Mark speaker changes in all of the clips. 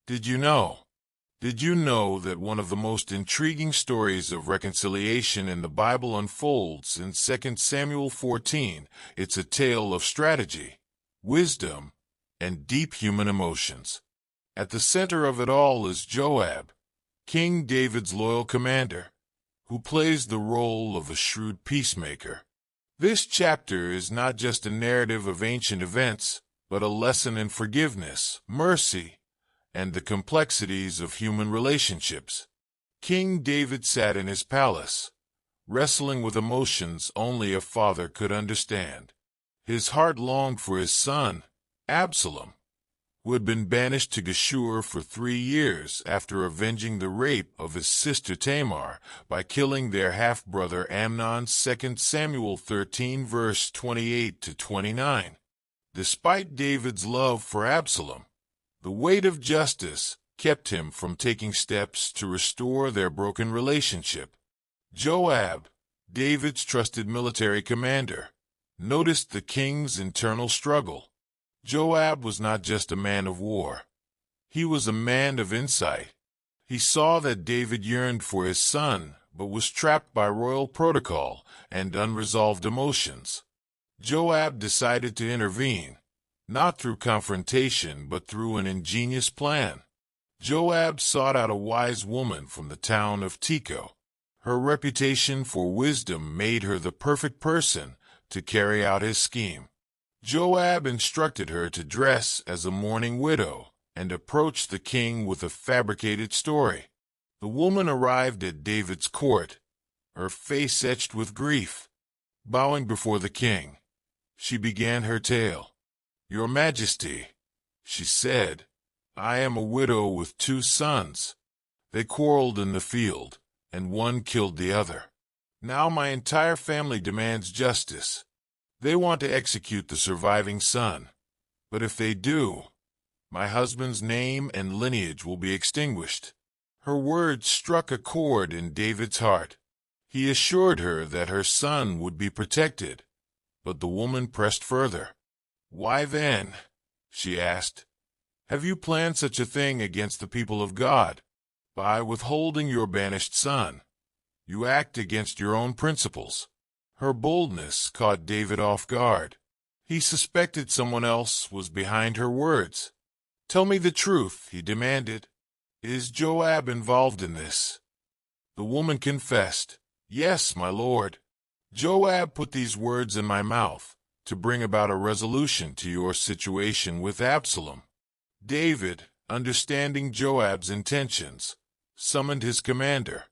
Speaker 1: Did you know? Did you know that one of the most intriguing stories of reconciliation in the Bible unfolds in 2 Samuel 14? It's a tale of strategy, wisdom, and deep human emotions. At the center of it all is Joab, King David's loyal commander, who plays the role of a shrewd peacemaker. This chapter is not just a narrative of ancient events, but a lesson in forgiveness, mercy, and the complexities of human relationships. King David sat in his palace, wrestling with emotions only a father could understand. His heart longed for his son, Absalom, who had been banished to Geshur for 3 years after avenging the rape of his sister Tamar by killing their half-brother Amnon. 2 Samuel 13 verse 28 to 29. Despite David's love for Absalom, the weight of justice kept him from taking steps to restore their broken relationship. Joab, David's trusted military commander, noticed the king's internal struggle. Joab was not just a man of war. He was a man of insight. He saw that David yearned for his son, but was trapped by royal protocol and unresolved emotions. Joab decided to intervene, not through confrontation, but through an ingenious plan. Joab sought out a wise woman from the town of Tekoa. Her reputation for wisdom made her the perfect person to carry out his scheme. Joab instructed her to dress as a mourning widow and approach the king with a fabricated story. The woman arrived at David's court, her face etched with grief. Bowing before the king, she began her tale. "Your Majesty," she said, "I am a widow with 2 sons. They quarreled in the field, and one killed the other. Now my entire family demands justice. They want to execute the surviving son, but if they do, my husband's name and lineage will be extinguished." Her words struck a chord in David's heart. He assured her that her son would be protected, but the woman pressed further. "Why then," she asked, "have you planned such a thing against the people of God? By withholding your banished son, you act against your own principles." Her boldness caught David off guard. He suspected someone else was behind her words. "Tell me the truth," he demanded. "Is Joab involved in this?" The woman confessed, "Yes, my lord. Joab put these words in my mouth to bring about a resolution to your situation with Absalom." David, understanding Joab's intentions, summoned his commander.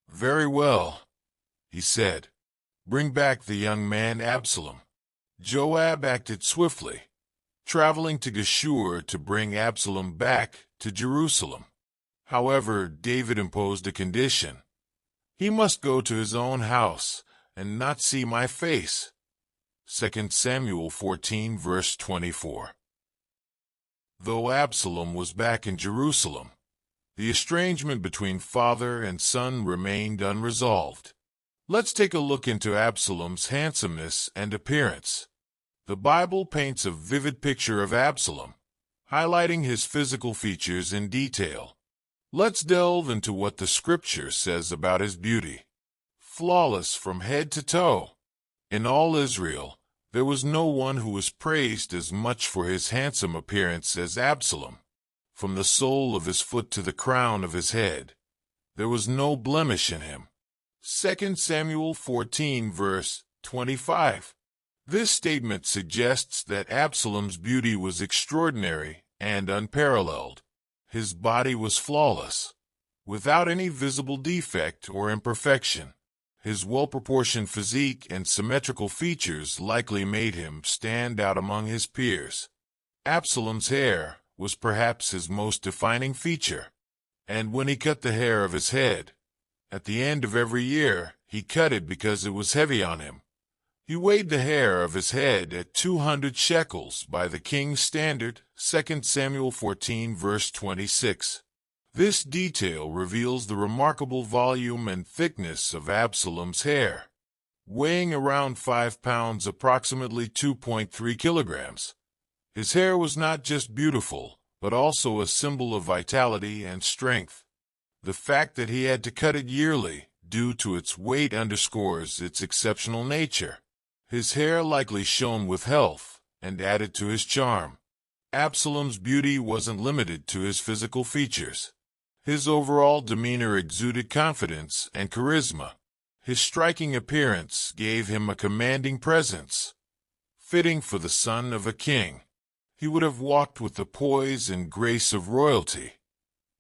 Speaker 1: "Very well," he said. "Bring back the young man Absalom." Joab acted swiftly, traveling to Geshur to bring Absalom back to Jerusalem. However, David imposed a condition. "He must go to his own house and not see my face." 2 Samuel 14 verse 24. Though Absalom was back in Jerusalem, the estrangement between father and son remained unresolved. Let's take a look into Absalom's handsomeness and appearance. The Bible paints a vivid picture of Absalom, highlighting his physical features in detail. Let's delve into what the scripture says about his beauty. Flawless from head to toe. In all Israel, there was no one who was praised as much for his handsome appearance as Absalom. From the sole of his foot to the crown of his head, there was no blemish in him. 2 Samuel 14 verse 25. This statement suggests that Absalom's beauty was extraordinary and unparalleled. His body was flawless, without any visible defect or imperfection. His well-proportioned physique and symmetrical features likely made him stand out among his peers. Absalom's hair was perhaps his most defining feature, and when he cut the hair of his head, at the end of every year, he cut it because it was heavy on him. He weighed the hair of his head at 200 shekels by the king's standard, 2 Samuel 14 verse 26. This detail reveals the remarkable volume and thickness of Absalom's hair. Weighing around 5 pounds, approximately 2.3 kilograms, his hair was not just beautiful, but also a symbol of vitality and strength. The fact that he had to cut it yearly, due to its weight, underscores its exceptional nature. His hair likely shone with health and added to his charm. Absalom's beauty wasn't limited to his physical features. His overall demeanor exuded confidence and charisma. His striking appearance gave him a commanding presence, fitting for the son of a king. He would have walked with the poise and grace of royalty,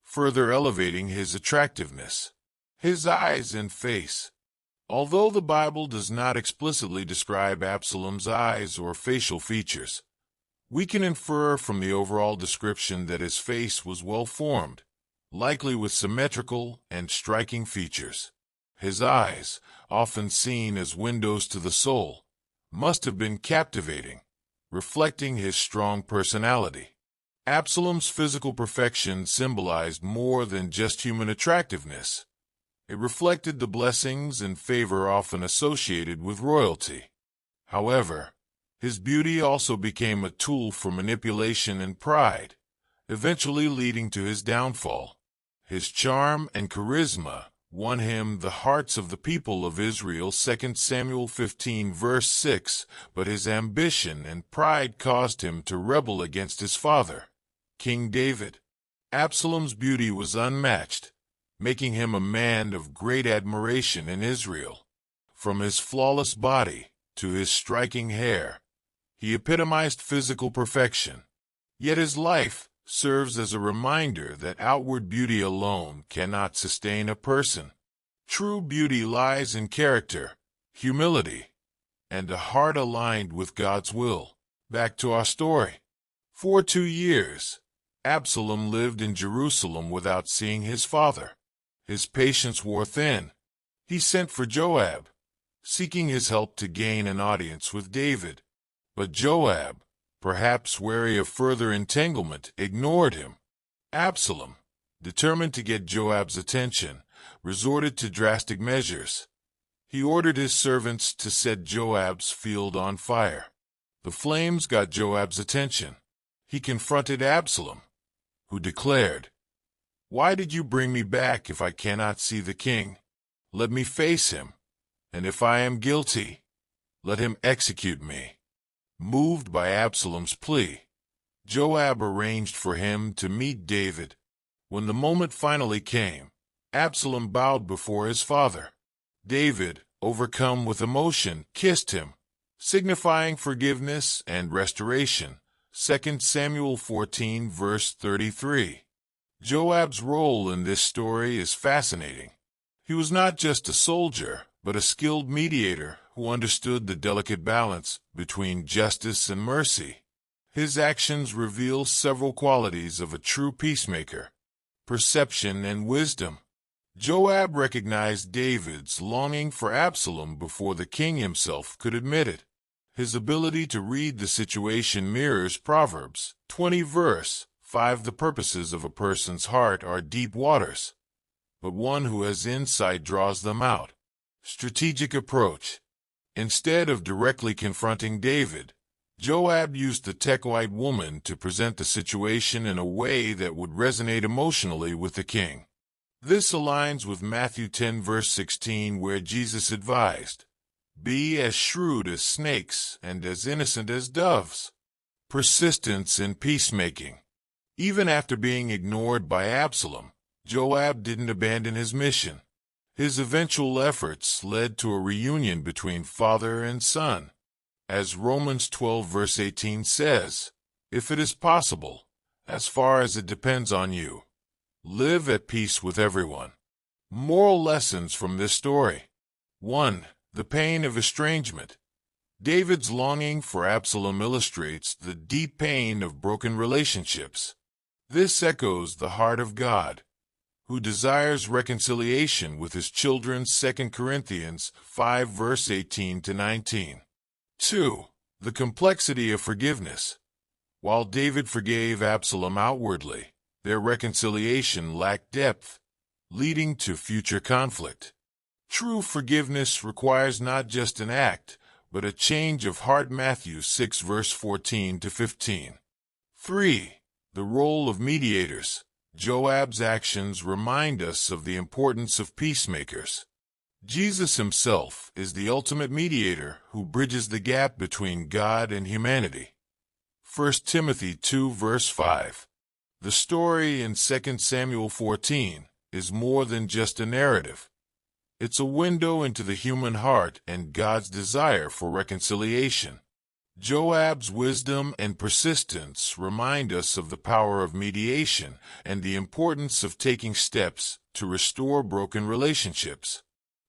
Speaker 1: further elevating his attractiveness. His eyes and face. Although the Bible does not explicitly describe Absalom's eyes or facial features, we can infer from the overall description that his face was well-formed, likely with symmetrical and striking features. His eyes, often seen as windows to the soul, must have been captivating, reflecting his strong personality. Absalom's physical perfection symbolized more than just human attractiveness. It reflected the blessings and favor often associated with royalty. However, his beauty also became a tool for manipulation and pride, eventually leading to his downfall. His charm and charisma won him the hearts of the people of Israel, 2 Samuel 15 verse 6, but his ambition and pride caused him to rebel against his father, King David. Absalom's beauty was unmatched, making him a man of great admiration in Israel. From his flawless body to his striking hair, he epitomized physical perfection. Yet his life serves as a reminder that outward beauty alone cannot sustain a person. True beauty lies in character, humility, and a heart aligned with God's will. Back to our story. For 2 years, Absalom lived in Jerusalem without seeing his father. His patience wore thin. He sent for Joab, seeking his help to gain an audience with David. But Joab, perhaps wary of further entanglement, ignored him. Absalom, determined to get Joab's attention, resorted to drastic measures. He ordered his servants to set Joab's field on fire. The flames got Joab's attention. He confronted Absalom, who declared, "Why did you bring me back if I cannot see the king? Let me face him, and if I am guilty, let him execute me." Moved by Absalom's plea, Joab arranged for him to meet David. When the moment finally came, Absalom bowed before his father. David, overcome with emotion, kissed him, signifying forgiveness and restoration. 2 Samuel 14 verse 33. Joab's role in this story is fascinating. He was not just a soldier, but a skilled mediator who understood the delicate balance between justice and mercy. His actions reveal several qualities of a true peacemaker: perception and wisdom. Joab recognized David's longing for Absalom before the king himself could admit it. His ability to read the situation mirrors Proverbs 20 verse 5. The purposes of a person's heart are deep waters, but one who has insight draws them out. Strategic approach. Instead of directly confronting David, Joab used the Tekoite woman to present the situation in a way that would resonate emotionally with the king. This aligns with Matthew 10 verse 16, where Jesus advised, "Be as shrewd as snakes and as innocent as doves." Persistence in peacemaking. Even after being ignored by Absalom, Joab didn't abandon his mission. His eventual efforts led to a reunion between father and son. As Romans 12 verse 18 says, "If it is possible, as far as it depends on you, live at peace with everyone." Moral lessons from this story. 1. The pain of estrangement. David's longing for Absalom illustrates the deep pain of broken relationships. This echoes the heart of God, who desires reconciliation with his children. 2 Corinthians 5 verse 18 to 19. 2. The complexity of forgiveness. While David forgave Absalom outwardly, their reconciliation lacked depth, leading to future conflict. True forgiveness requires not just an act, but a change of heart. Matthew 6 verse 14 to 15. 3. The role of mediators. Joab's actions remind us of the importance of peacemakers. Jesus himself is the ultimate mediator who bridges the gap between God and humanity. 1 Timothy 2 verse 5. The story in 2 Samuel 14 is more than just a narrative. It's a window into the human heart and God's desire for reconciliation. Joab's wisdom and persistence remind us of the power of mediation and the importance of taking steps to restore broken relationships.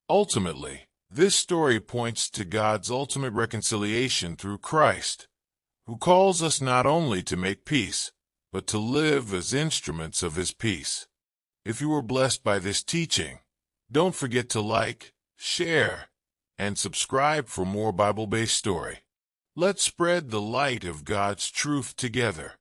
Speaker 1: Ultimately, this story points to God's ultimate reconciliation through Christ, who calls us not only to make peace, but to live as instruments of His peace. If you were blessed by this teaching, don't forget to like, share, and subscribe for more Bible-based story. Let's spread the light of God's truth together.